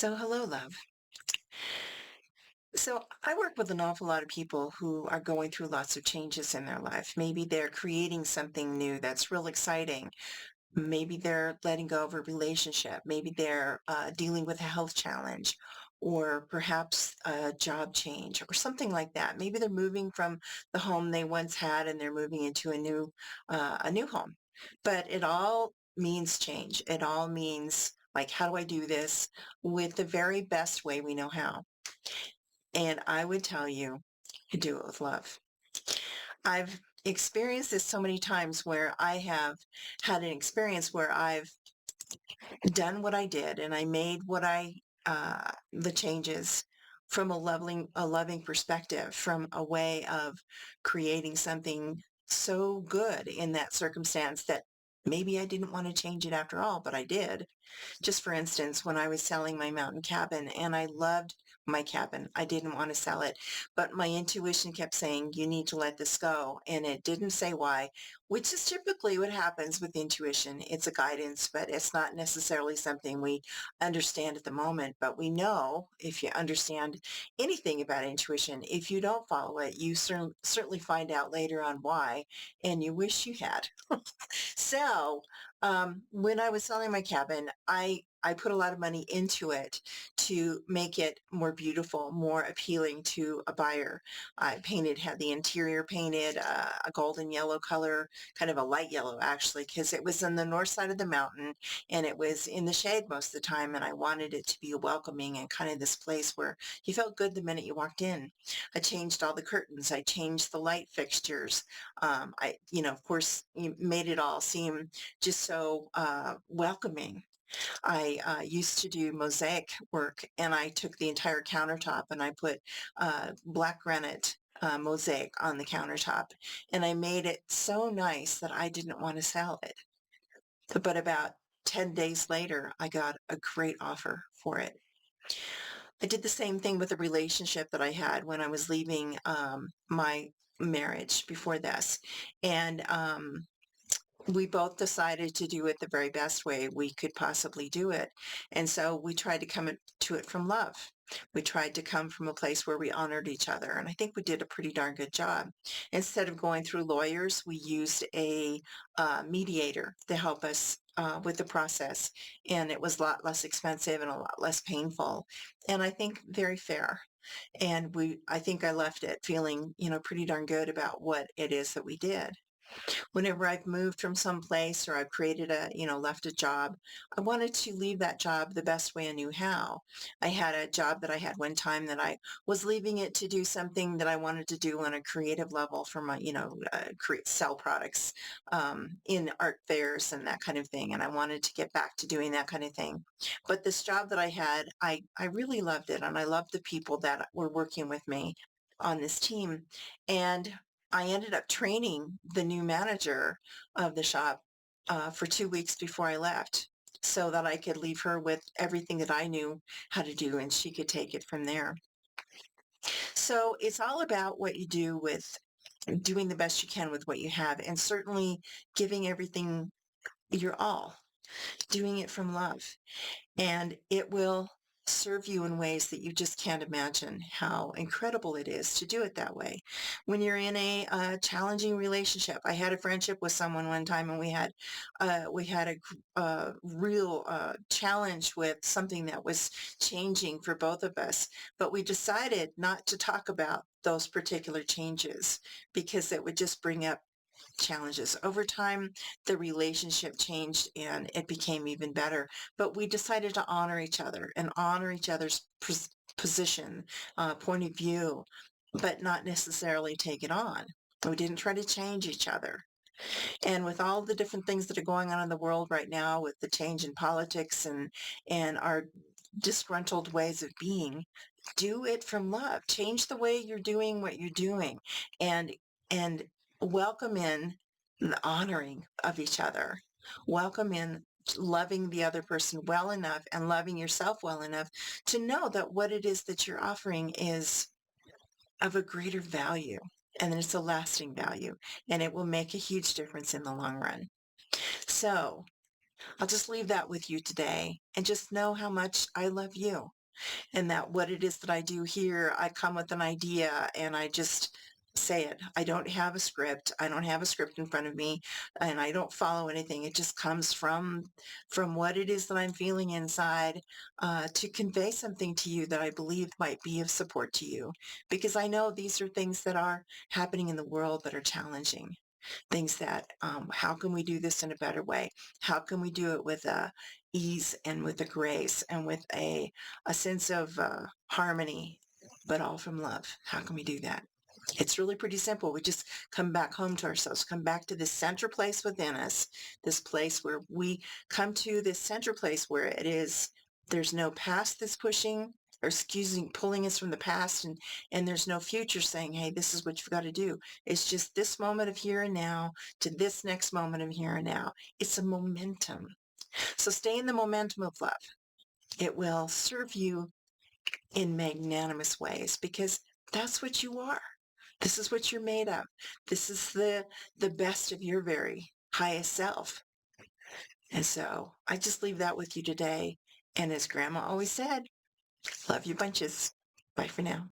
So, hello, love. So, I work with an awful lot of people who are going through lots of changes in their life. Maybe they're creating something new that's real exciting. Maybe they're letting go of a relationship. Maybe they're dealing with a health challenge or perhaps a job change or something like that. Maybe they're moving from the home they once had and they're moving into a new home. But it all means change. It all means like, how do I do this with the very best way we know how? And I would tell you to do it with love. I've experienced this so many times where I have had an experience where I've done what I did and I made the changes from a loving perspective, from a way of creating something so good in that circumstance that maybe I didn't want to change it after all, but I did. Just for instance, when I was selling my mountain cabin and I loved my cabin, I didn't want to sell it, but my intuition kept saying, you need to let this go. And it didn't say why, which is typically what happens with intuition. It's a guidance, but it's not necessarily something we understand at the moment. But we know if you understand anything about intuition, if you don't follow it, you certainly find out later on why, and you wish you had. So, when I was selling my cabin, I put a lot of money into it to make it more beautiful, more appealing to a buyer. Had the interior painted a golden yellow color, kind of a light yellow actually, because it was on the north side of the mountain and it was in the shade most of the time. And I wanted it to be welcoming and kind of this place where you felt good the minute you walked in. I changed all the curtains. I changed the light fixtures. Of course, you made it all seem just so welcoming. I used to do mosaic work and I took the entire countertop and I put black granite mosaic on the countertop and I made it so nice that I didn't want to sell it. But about 10 days later, I got a great offer for it. I did the same thing with a relationship that I had when I was leaving my marriage before this. And we both decided to do it the very best way we could possibly do it. And so we tried to to it from love. We tried to come from a place where we honored each other. And I think we did a pretty darn good job. Instead of going through lawyers, we used a mediator to help us with the process. And it was a lot less expensive and a lot less painful. And I think very fair. And I think I left it feeling, pretty darn good about what it is that we did. Whenever I've moved from some place or I've left a job, I wanted to leave that job the best way I knew how. I had a job that I had one time that I was leaving it to do something that I wanted to do on a creative level for my, create sell products in art fairs and that kind of thing. And I wanted to get back to doing that kind of thing. But this job that I had, I really loved it, and I loved the people that were working with me on this team. And I ended up training the new manager of the shop for 2 weeks before I left so that I could leave her with everything that I knew how to do and she could take it from there. So it's all about what you do with doing the best you can with what you have and certainly giving everything your all, doing it from love. And it will serve you in ways that you just can't imagine how incredible it is to do it that way. When you're in a challenging relationship, I had a friendship with someone one time, and we had a real challenge with something that was changing for both of us. But we decided not to talk about those particular changes because it would just bring up challenges. Over time, the relationship changed and it became even better. But we decided to honor each other and honor each other's position, point of view, but not necessarily take it on. We didn't try to change each other. And with all the different things that are going on in the world right now, with the change in politics and our disgruntled ways of being, do it from love. Change the way you're doing what you're doing, and and welcome in the honoring of each other. Welcome in loving the other person well enough and loving yourself well enough to know that what it is that you're offering is of a greater value and that it's a lasting value and it will make a huge difference in the long run. So I'll just leave that with you today and just know how much I love you and that what it is that I do here, I come with an idea and I just say it. I don't have a script. I don't have a script in front of me and I don't follow anything. It just comes from what it is that I'm feeling inside to convey something to you that I believe might be of support to you because I know these are things that are happening in the world that are challenging things that how can we do this in a better way, how can we do it with ease and with a grace and with a sense of harmony, but all from love. How can we do that? It's really pretty simple. We just come back home to ourselves, come back to this center place within us, this place where we come to this center place where it is, there's no past that's pushing or excusing, pulling us from the past, and there's no future saying, hey, this is what you've got to do. It's just this moment of here and now to this next moment of here and now. It's a momentum. So stay in the momentum of love. It will serve you in magnanimous ways because that's what you are. This is what you're made of. This is the best of your very highest self. And so I just leave that with you today. And as grandma always said, love you bunches. Bye for now.